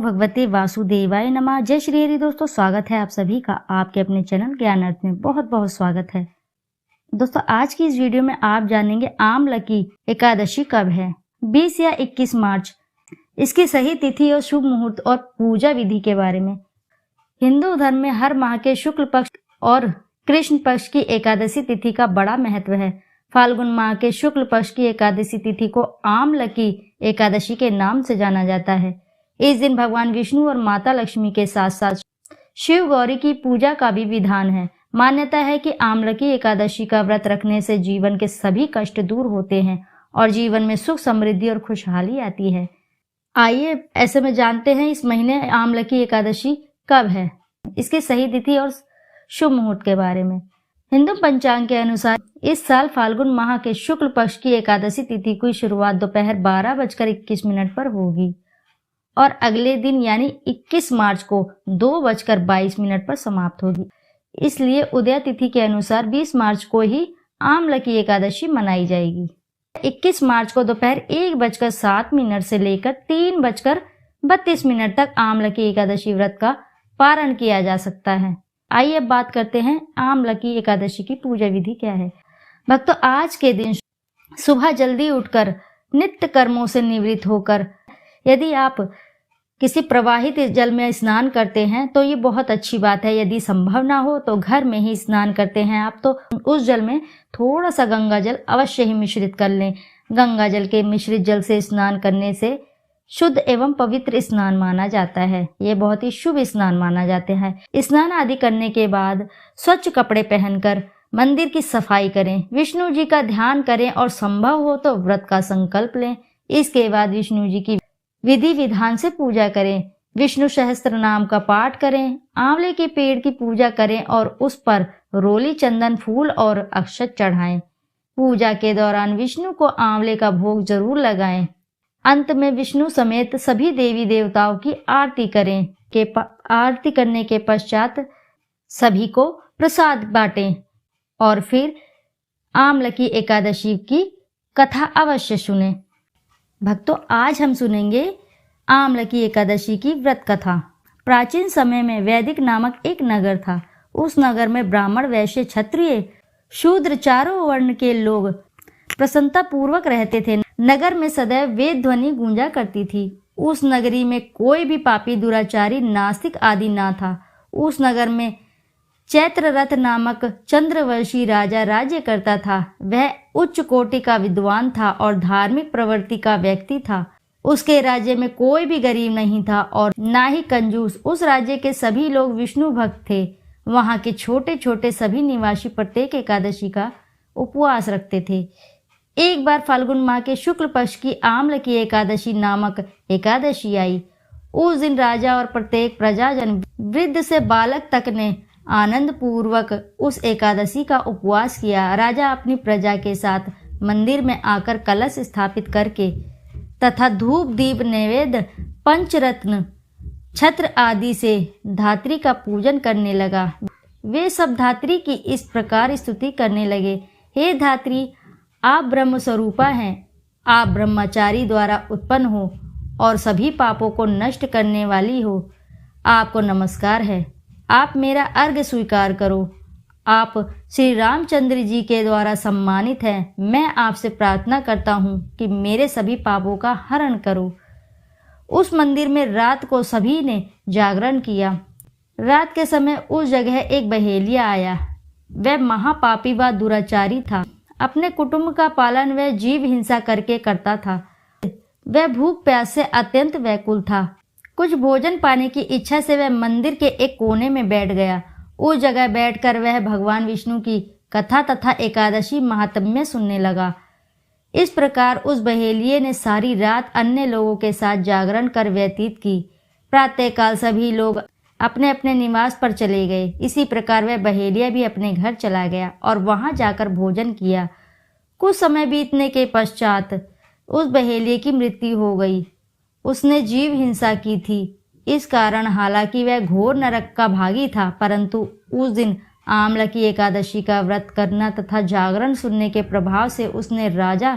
भगवते वासुदेवाय नमः। जय श्री हरि। दोस्तों, स्वागत है आप सभी का आपके अपने चैनल ज्ञान अर्थ में। बहुत बहुत स्वागत है दोस्तों। आज की इस वीडियो में आप जानेंगे आमलकी एकादशी कब है, 20 या 21 मार्च, इसकी सही तिथि और शुभ मुहूर्त और पूजा विधि के बारे में। हिंदू धर्म में हर माह के शुक्ल पक्ष और कृष्ण पक्ष की एकादशी तिथि का बड़ा महत्व है। फाल्गुन माह के शुक्ल पक्ष की एकादशी तिथि को आमलकी एकादशी के नाम से जाना जाता है। इस दिन भगवान विष्णु और माता लक्ष्मी के साथ साथ शिव गौरी की पूजा का भी विधान है। मान्यता है कि आमलकी एकादशी का व्रत रखने से जीवन के सभी कष्ट दूर होते हैं और जीवन में सुख समृद्धि और खुशहाली आती है। आइए ऐसे में जानते हैं इस महीने आमलकी एकादशी कब है, इसकी सही तिथि और शुभ मुहूर्त के बारे में। हिंदू पंचांग के अनुसार इस साल फाल्गुन माह के शुक्ल पक्ष की एकादशी तिथि की शुरुआत दोपहर 12:21 पर होगी और अगले दिन यानी 21 मार्च को 2:22 पर समाप्त होगी। इसलिए उदय तिथि के अनुसार 20 मार्च को ही आमलकी एकादशी मनाई जाएगी। 21 मार्च को दोपहर 1:07 से लेकर 3:32 तक आमलकी एकादशी व्रत का पारण किया जा सकता है। आइए अब बात करते हैं आमलकी एकादशी की पूजा विधि क्या है। भक्तों, आज के दिन सुबह जल्दी उठकर नित्य कर्मों से निवृत्त होकर यदि आप किसी प्रवाहित जल में स्नान करते हैं तो ये बहुत अच्छी बात है। यदि संभव ना हो तो घर में ही स्नान करते हैं आप, तो उस जल में थोड़ा सा गंगा जल अवश्य ही मिश्रित कर लें। गंगा जल के मिश्रित जल से स्नान करने से शुद्ध एवं पवित्र स्नान माना जाता है। ये बहुत ही शुभ स्नान माना जाता है। स्नान आदि करने के बाद स्वच्छ कपड़े पहनकर मंदिर की सफाई करें, विष्णु जी का ध्यान करें और संभव हो तो व्रत का संकल्प लें। इसके बाद विष्णु जी की विधि विधान से पूजा करें, विष्णु सहस्त्र नाम का पाठ करें, आंवले के पेड़ की पूजा करें और उस पर रोली, चंदन, फूल और अक्षत चढ़ाएं। पूजा के दौरान विष्णु को आंवले का भोग जरूर लगाएं। अंत में विष्णु समेत सभी देवी देवताओं की आरती करें। आरती करने के पश्चात सभी को प्रसाद बांटें और फिर आमलकी एकादशी की कथा अवश्य सुनें। भक्तों, आज हम सुनेंगे आमलकी एकादशी की व्रत कथा। प्राचीन समय में वैदिक नामक एक नगर था। उस नगर में ब्राह्मण, वैश्य, क्षत्रिय, शूद्र चारों वर्ण के लोग प्रसन्नता पूर्वक रहते थे। नगर में सदैव वेद ध्वनि गूंजा करती थी। उस नगरी में कोई भी पापी, दुराचारी, नास्तिक आदि ना था। उस नगर में चैत्ररथ नामक चंद्रवंशी राजा राज्य करता था। वह उच्च कोटि का विद्वान था और धार्मिक प्रवृत्ति का व्यक्ति था। उसके राज्य में कोई भी गरीब नहीं था और ना ही कंजूस। उस राज्य के सभी लोग विष्णु भक्त थे। वहां के छोटे छोटे सभी निवासी प्रत्येक एकादशी का उपवास रखते थे। एक बार फाल्गुन माह के शुक्ल पक्ष की आमलकी एकादशी नामक एकादशी आई। उस दिन राजा और प्रत्येक प्रजाजन, वृद्ध से बालक तक ने आनंद पूर्वक उस एकादशी का उपवास किया। राजा अपनी प्रजा के साथ मंदिर में आकर कलश स्थापित करके तथा धूप, दीप, नैवेद्य, पंचरत्न, छत्र आदि से धात्री का पूजन करने लगा। वे सब धात्री की इस प्रकार स्तुति करने लगे। हे धात्री, आप ब्रह्म स्वरूपा हैं। आप ब्रह्मचारी द्वारा उत्पन्न हो और सभी पापों को नष्ट करने वाली हो। आपको नमस्कार है। आप मेरा अर्घ्य स्वीकार करो। आप श्री रामचंद्र जी के द्वारा सम्मानित हैं। मैं आपसे प्रार्थना करता हूँ कि मेरे सभी पापों का हरण करो। उस मंदिर में रात को सभी ने जागरण किया। रात के समय उस जगह एक बहेलिया आया। वह महापापी व दुराचारी था। अपने कुटुंब का पालन वह जीव हिंसा करके करता था। वह भूख प्यास से अत्यंत व्याकुल था। कुछ भोजन पाने की इच्छा से वह मंदिर के एक कोने में बैठ गया। उस जगह बैठकर वह भगवान विष्णु की कथा तथा एकादशी महात्म्य सुनने लगा। इस प्रकार उस बहेलिये ने सारी रात अन्य लोगों के साथ जागरण कर व्यतीत की। प्रातःकाल सभी लोग अपने अपने निवास पर चले गए। इसी प्रकार वह बहेलिया भी अपने घर चला गया और वहां जाकर भोजन किया। कुछ समय बीतने के पश्चात उस बहेलिये की मृत्यु हो गई। उसने जीव हिंसा की थी। इस कारण हालांकि वह घोर नरक का भागी था, परंतु उस दिन आमलकी एकादशी का व्रत करना तथा जागरण सुनने के प्रभाव से उसने राजा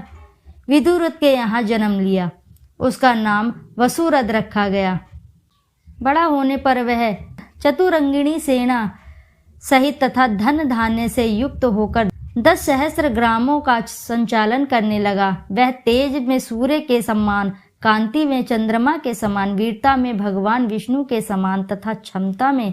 विदुरथ के यहाँ जन्म लिया। उसका नाम वसुरथ रखा गया। बड़ा होने पर वह चतुरंगिणी सेना सहित तथा धन धान्य से युक्त होकर 10 सहस्त्र ग्रामों का संचालन करने लगा। वह तेज में सूर्य के समान, कांति में चंद्रमा के समान, वीरता में भगवान विष्णु के समान तथा क्षमता में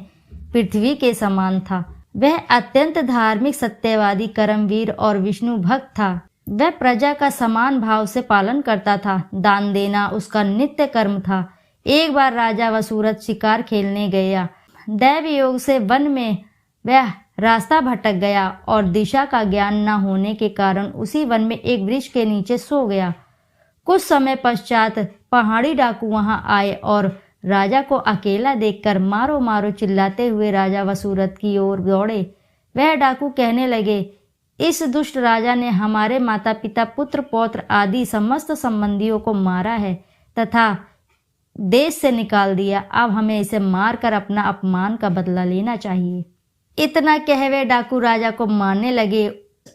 पृथ्वी के समान था। वह अत्यंत धार्मिक, सत्यवादी, कर्मवीर और विष्णु भक्त था। वह प्रजा का समान भाव से पालन करता था। दान देना उसका नित्य कर्म था। एक बार राजा वसूरत शिकार खेलने गया। दैव योग से वन में वह रास्ता भटक गया और दिशा का ज्ञान न होने के कारण उसी वन में एक वृक्ष के नीचे सो गया। कुछ समय पश्चात पहाड़ी डाकू वहां आए और राजा को अकेला देखकर मारो मारो चिल्लाते हुए राजा वसूरत की ओर दौड़े। वह डाकू कहने लगे, इस दुष्ट राजा ने हमारे माता पिता, पुत्र पौत्र आदि समस्त संबंधियों को मारा है तथा देश से निकाल दिया। अब हमें इसे मारकर अपना अपमान का बदला लेना चाहिए। इतना कह वे डाकू राजा को मारने लगे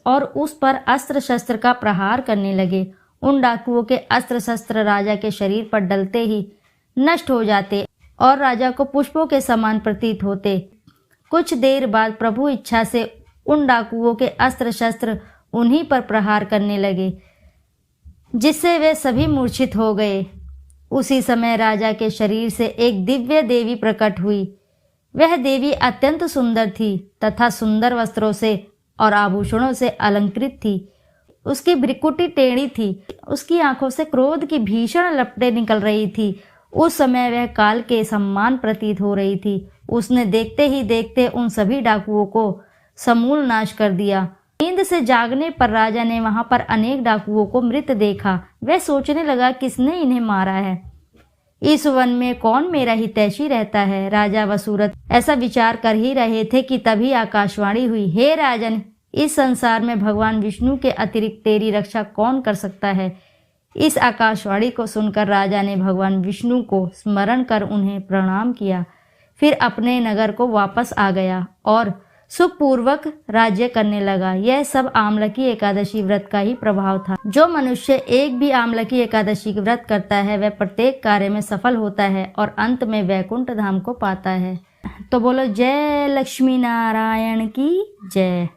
और उस पर अस्त्र शस्त्र का प्रहार करने लगे। उन डाकुओं के अस्त्र शस्त्र राजा के शरीर पर डलते ही नष्ट हो जाते और राजा को पुष्पों के समान प्रतीत होते। कुछ देर बाद प्रभु इच्छा से उन डाकुओं के अस्त्र शस्त्र उन्हीं पर प्रहार करने लगे, जिससे वे सभी मूर्छित हो गए। उसी समय राजा के शरीर से एक दिव्य देवी प्रकट हुई। वह देवी अत्यंत सुंदर थी तथा सुंदर वस्त्रों से और आभूषणों से अलंकृत थी। उसकी भ्रिकुटी टेढ़ी थी। उसकी आंखों से क्रोध की भीषण लपटें निकल रही थी। उस समय वह काल के समान प्रतीत हो रही थी। उसने देखते ही देखते उन सभी डाकुओं को समूल नाश कर दिया। नींद से जागने पर राजा ने वहां पर अनेक डाकुओं को मृत देखा। वह सोचने लगा, किसने इन्हें मारा है? इस वन में कौन मेरा हितैषी रहता है? राजा वसूरत ऐसा विचार कर ही रहे थे कि तभी आकाशवाणी हुई, हे राजन, इस संसार में भगवान विष्णु के अतिरिक्त तेरी रक्षा कौन कर सकता है? इस आकाशवाणी को सुनकर राजा ने भगवान विष्णु को स्मरण कर उन्हें प्रणाम किया। फिर अपने नगर को वापस आ गया और सुखपूर्वक राज्य करने लगा। यह सब आमलकी एकादशी व्रत का ही प्रभाव था। जो मनुष्य एक भी आमलकी एकादशी व्रत करता है वह प्रत्येक कार्य में सफल होता है और अंत में वैकुंठ धाम को पाता है। तो बोलो जय लक्ष्मी नारायण की जय।